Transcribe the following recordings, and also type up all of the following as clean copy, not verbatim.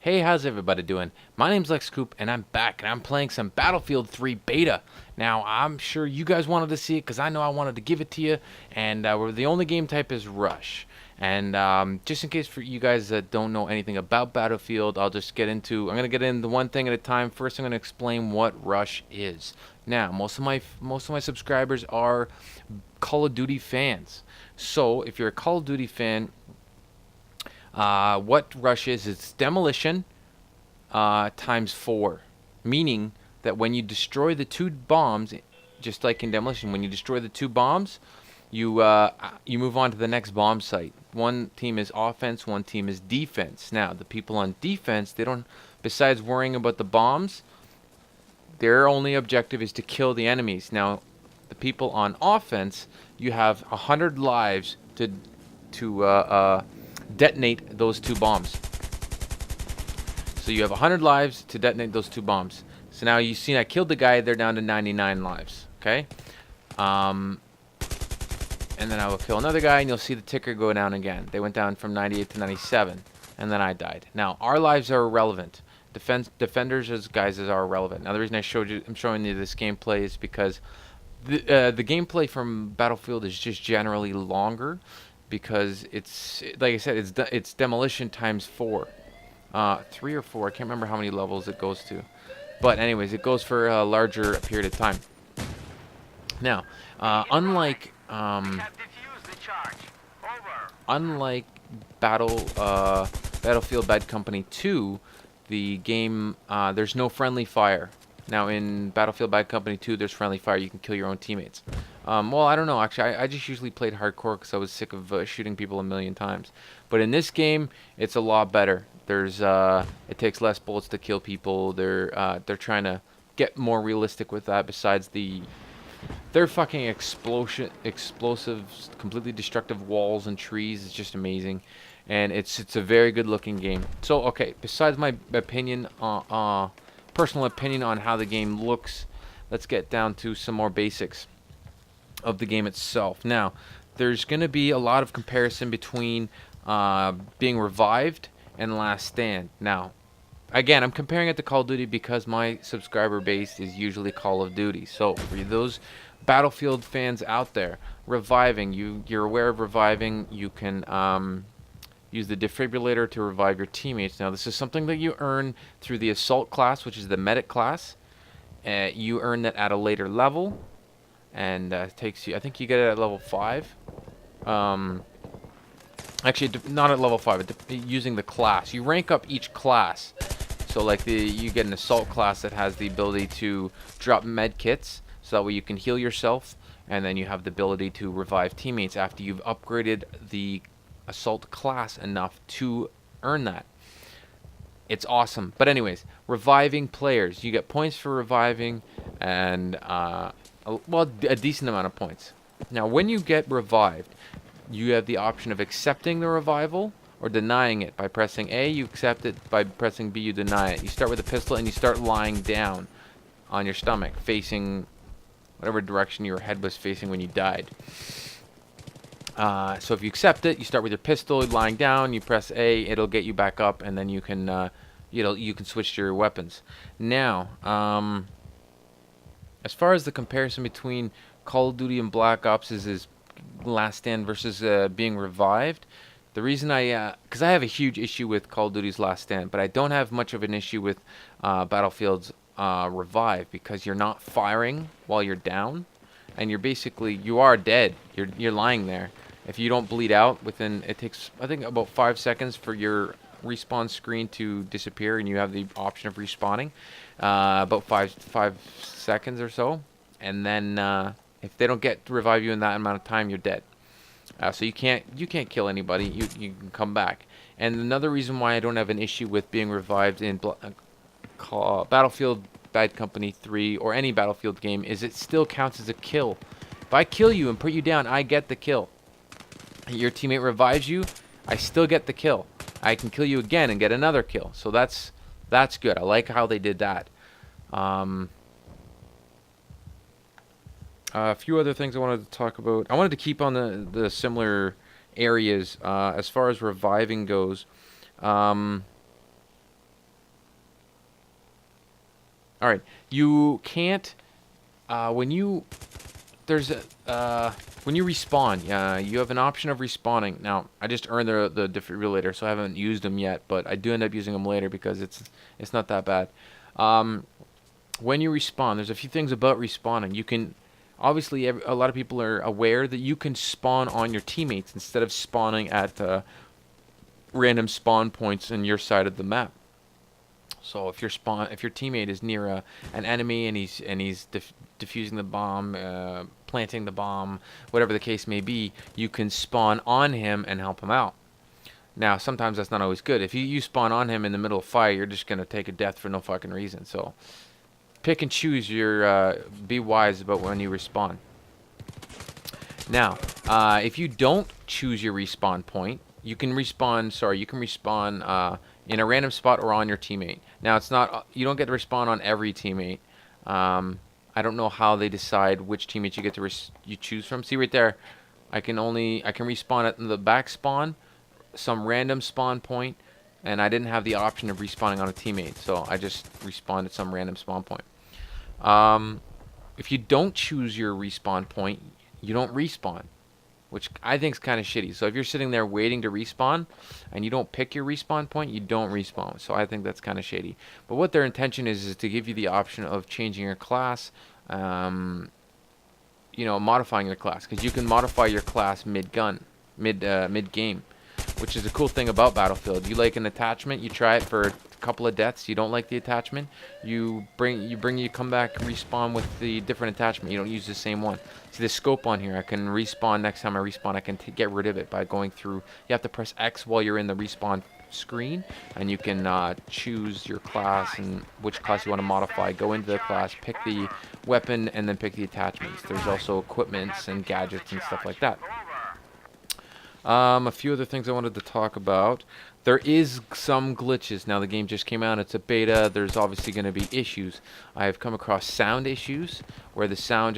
Hey, how's everybody doing? My name's Coupe, and I'm back, and I'm playing some Battlefield 3 Beta. Now, I'm sure you guys wanted to see it, because I know I wanted to give it to you, and the only game type is Rush. And just in case for you guys that don't know anything about Battlefield, I'm going to get into one thing at a time. First, I'm going to explain what Rush is. Now, most of my subscribers are Call of Duty fans. So, if you're a Call of Duty fan, what Rush is, it's demolition times 4, meaning that when you destroy the two bombs, just like in demolition, when you destroy the two bombs, you move on to the next bomb site. One team is offense, one team is defense. Now, the people on defense, they don't, besides worrying about the bombs, their only objective is to kill the enemies. Now, the people on offense, you have 100 lives to detonate those two bombs. So you have 100 lives to detonate those two bombs. So now you've seen I killed the guy, they're down to 99 lives. Okay? And then I will kill another guy, and you'll see the ticker go down again. They went down from 98 to 97, and then I died. Now, our lives are irrelevant. Defenders as guys are irrelevant. Now, the reason I'm showing you this gameplay is because the gameplay from Battlefield is just generally longer, because it's, like I said, it's demolition times 4, 3 or 4. I can't remember how many levels it goes to, but anyways, it goes for a larger period of time. Now, unlike Battlefield Bad Company 2, the game there's no friendly fire. Now, in Battlefield Bad Company 2, there's friendly fire. You can kill your own teammates. Well, I don't know. Actually, I just usually played hardcore because I was sick of shooting people a million times. But in this game, it's a lot better. It takes less bullets to kill people. They're trying to get more realistic with that. Besides their fucking explosive, completely destructive walls and trees is just amazing, and it's a very good looking game. So, okay, besides my opinion, personal opinion on how the game looks, let's get down to some more basics of the game itself. Now, there's going to be a lot of comparison between being revived and Last Stand. Now, again, I'm comparing it to Call of Duty because my subscriber base is usually Call of Duty. So, for those Battlefield fans out there, reviving, you're aware of reviving. You can use the defibrillator to revive your teammates. Now, this is something that you earn through the Assault class, which is the Medic class. You earn that at a later level, and it takes you, I think you get it at level 5. Actually, not at level 5, using the class. You rank up each class. So, like, you get an Assault class that has the ability to drop med kits, so that way you can heal yourself, and then you have the ability to revive teammates after you've upgraded the Assault class enough to earn that. It's awesome. But anyways, reviving players. You get points for reviving, and, a decent amount of points. Now, when you get revived, you have the option of accepting the revival or denying it. By pressing A, you accept it. By pressing B, you deny it. You start with a pistol, and you start lying down on your stomach, facing whatever direction your head was facing when you died. So if you accept it, you start with your pistol, lying down. You press A, it'll get you back up, and then you can, you can switch to your weapons. Now, as far as the comparison between Call of Duty and Black Ops is Last Stand versus being revived. The reason because I have a huge issue with Call of Duty's Last Stand, but I don't have much of an issue with Battlefield's Revive, because you're not firing while you're down, and you are dead. You're lying there. If you don't bleed out it takes, I think, about 5 seconds for your respawn screen to disappear, and you have the option of respawning, about 5 seconds or so, and then if they don't get to revive you in that amount of time, you're dead. So you can't kill anybody. You can come back. And another reason why I don't have an issue with being revived in Battlefield Bad Company 3 or any Battlefield game is it still counts as a kill. If I kill you and put you down, I get the kill. Your teammate revives you, I still get the kill. I can kill you again and get another kill. So that's good. I like how they did that. A few other things I wanted to talk about. I wanted to keep on the similar areas as far as reviving goes. All right, you can't when you when you respawn, you have an option of respawning. Now, I just earned the defibrillator, so I haven't used them yet, but I do end up using them later because it's not that bad. When you respawn, there's a few things about respawning. You can obviously a lot of people are aware that you can spawn on your teammates instead of spawning at random spawn points in your side of the map. So if your teammate is near an enemy and he's defusing the bomb, planting the bomb, whatever the case may be, you can spawn on him and help him out. Now, sometimes that's not always good. If you spawn on him in the middle of fire, you're just gonna take a death for no fucking reason. So pick and choose your. Be wise about when you respawn. Now, if you don't choose your respawn point, you can respawn. Sorry, you can respawn in a random spot or on your teammate. Now, it's not. You don't get to respawn on every teammate. I don't know how they decide which teammates you get to you choose from. See right there, I can respawn at the back spawn, some random spawn point, and I didn't have the option of respawning on a teammate, so I just respawned at some random spawn point. If you don't choose your respawn point, you don't respawn, which I think is kind of shitty. So if you're sitting there waiting to respawn and you don't pick your respawn point, you don't respawn. So I think that's kind of shady. But what their intention is to give you the option of changing your class, you know, modifying your class, because you can modify your class mid-gun, mid-game, which is a cool thing about Battlefield. You like an attachment, you try it for a couple of deaths, you don't like the attachment, you come back, respawn with the different attachment. You don't use the same one. See the scope on here, I can respawn next time I respawn. I can get rid of it by going through. You have to press X while you're in the respawn screen, and you can choose your class and which class you want to modify. Go into the class, pick the weapon, and then pick the attachments. There's also equipments and gadgets and stuff like that. A few other things I wanted to talk about. There is some glitches. Now the game just came out, it's a beta, there's obviously going to be issues. I have come across sound issues where the sound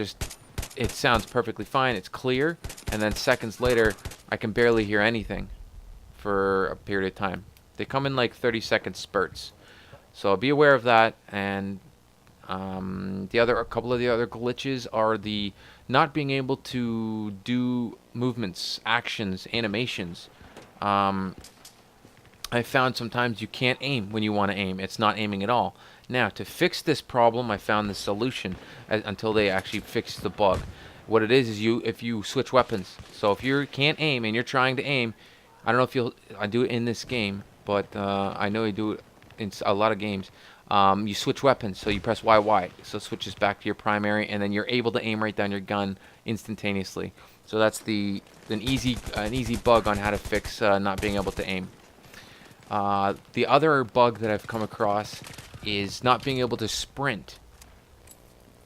it sounds perfectly fine, it's clear, and then seconds later I can barely hear anything for a period of time. They come in like 30-second spurts. So be aware of that. And a couple of the other glitches are the not being able to do movements, actions, animations. I found sometimes you can't aim when you want to aim. It's not aiming at all. Now, to fix this problem, I found the solution until they actually fix the bug. What it is if you switch weapons. So if you can't aim and you're trying to aim, I don't know if I do it in this game, but I know you do it in a lot of games. You switch weapons, so you press YY, so it switches back to your primary, and then you're able to aim right down your gun instantaneously. So that's an easy bug on how to fix not being able to aim. The other bug that I've come across is not being able to sprint.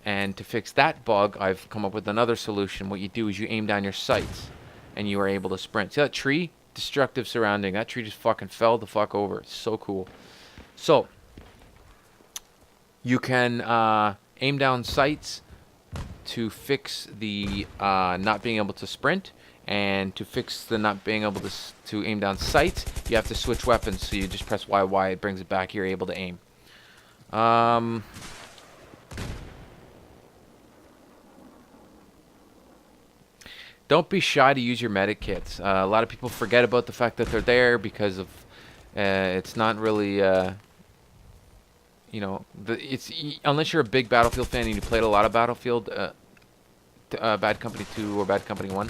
And to fix that bug, I've come up with another solution. What you do is you aim down your sights, and you are able to sprint. See that tree? Destructive surrounding. That tree just fucking fell the fuck over. It's so cool. So you can aim down sights to fix the not being able to sprint, and to fix the not being able to aim down sights, you have to switch weapons. So you just press YY, it brings it back. You're able to aim. Don't be shy to use your medic kits. A lot of people forget about the fact that they're there because of it's not really you know, unless you're a big Battlefield fan and you played a lot of Battlefield, Bad Company 2 or Bad Company 1,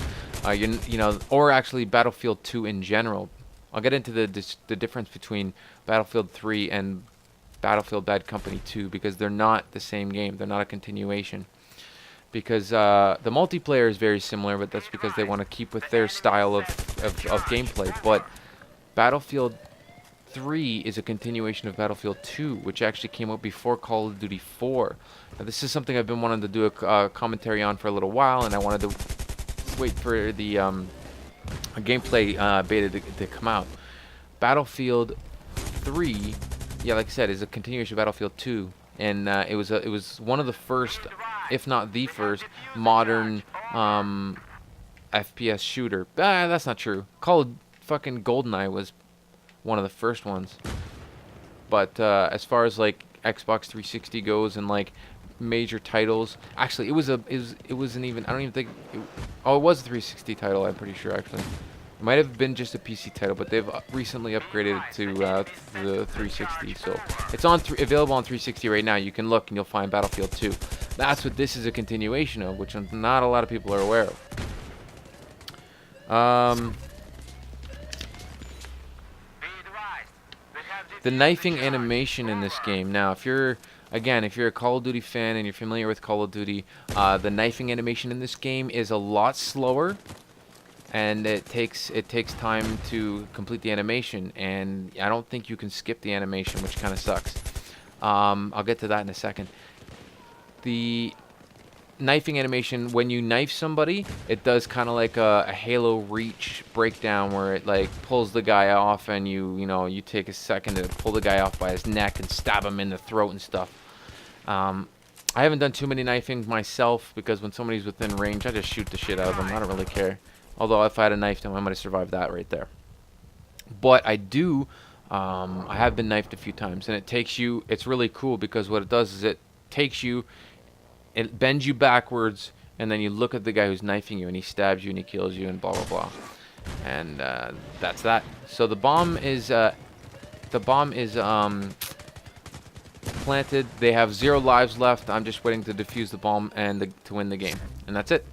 you know, or actually Battlefield 2 in general. I'll get into the difference between Battlefield 3 and Battlefield Bad Company 2 because they're not the same game. They're not a continuation. Because the multiplayer is very similar, but that's because they want to keep with their style of gameplay. But Battlefield 3 is a continuation of Battlefield 2, which actually came out before Call of Duty 4. Now, this is something I've been wanting to do a commentary on for a little while, and I wanted to wait for the gameplay beta to come out. Battlefield 3, yeah, like I said, is a continuation of Battlefield 2, and it was one of the first, if not the first, modern FPS shooter. That's not true. Fucking GoldenEye was one of the first ones. But as far as like Xbox 360 goes and like major titles. Actually, it wasn't even. I don't even think. Oh, it was a 360 title. I'm pretty sure actually. It might have been just a PC title, but they've recently upgraded it to the 360. So it's available on 360 right now. You can look and you'll find Battlefield 2. That's what this is a continuation of, which not a lot of people are aware of. The knifing animation in this game. Now, if you're a Call of Duty fan and you're familiar with Call of Duty, the knifing animation in this game is a lot slower, and it takes time to complete the animation. And I don't think you can skip the animation, which kind of sucks. I'll get to that in a second. The knifing animation, when you knife somebody, it does kind of like a Halo Reach breakdown where it like pulls the guy off, and you take a second to pull the guy off by his neck and stab him in the throat and stuff. I haven't done too many knifings myself because when somebody's within range, I just shoot the shit out of them. I don't really care. Although if I had a knifed him, I might have survived that right there. But I have been knifed a few times, and it's really cool because what it does is it bends you backwards, and then you look at the guy who's knifing you, and he stabs you, and he kills you, and blah blah blah. And that's that. So the bomb is planted. They have 0 lives left. I'm just waiting to defuse the bomb and to win the game, and that's it.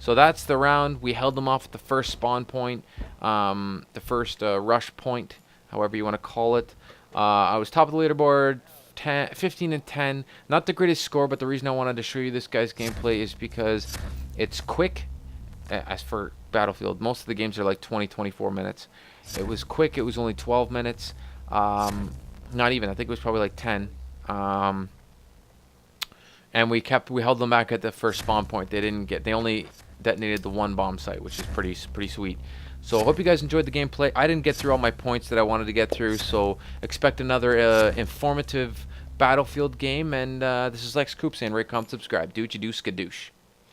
So that's the round. We held them off at the first spawn point, the first rush point, however you want to call it. I was top of the leaderboard. 15 and 10, not the greatest score, but the reason I wanted to show you this guy's gameplay is because it's quick. As for Battlefield, most of the games are like 20-24 minutes. It was quick. It was only 12 minutes. Not even. I think it was probably like 10. And we held them back at the first spawn point. They only detonated the 1 bomb site, which is pretty sweet. So I hope you guys enjoyed the gameplay. I didn't get through all my points that I wanted to get through, so expect another informative Battlefield game. And this is Lex Coupe saying, rate, comment, subscribe. Do what you do, skadoosh.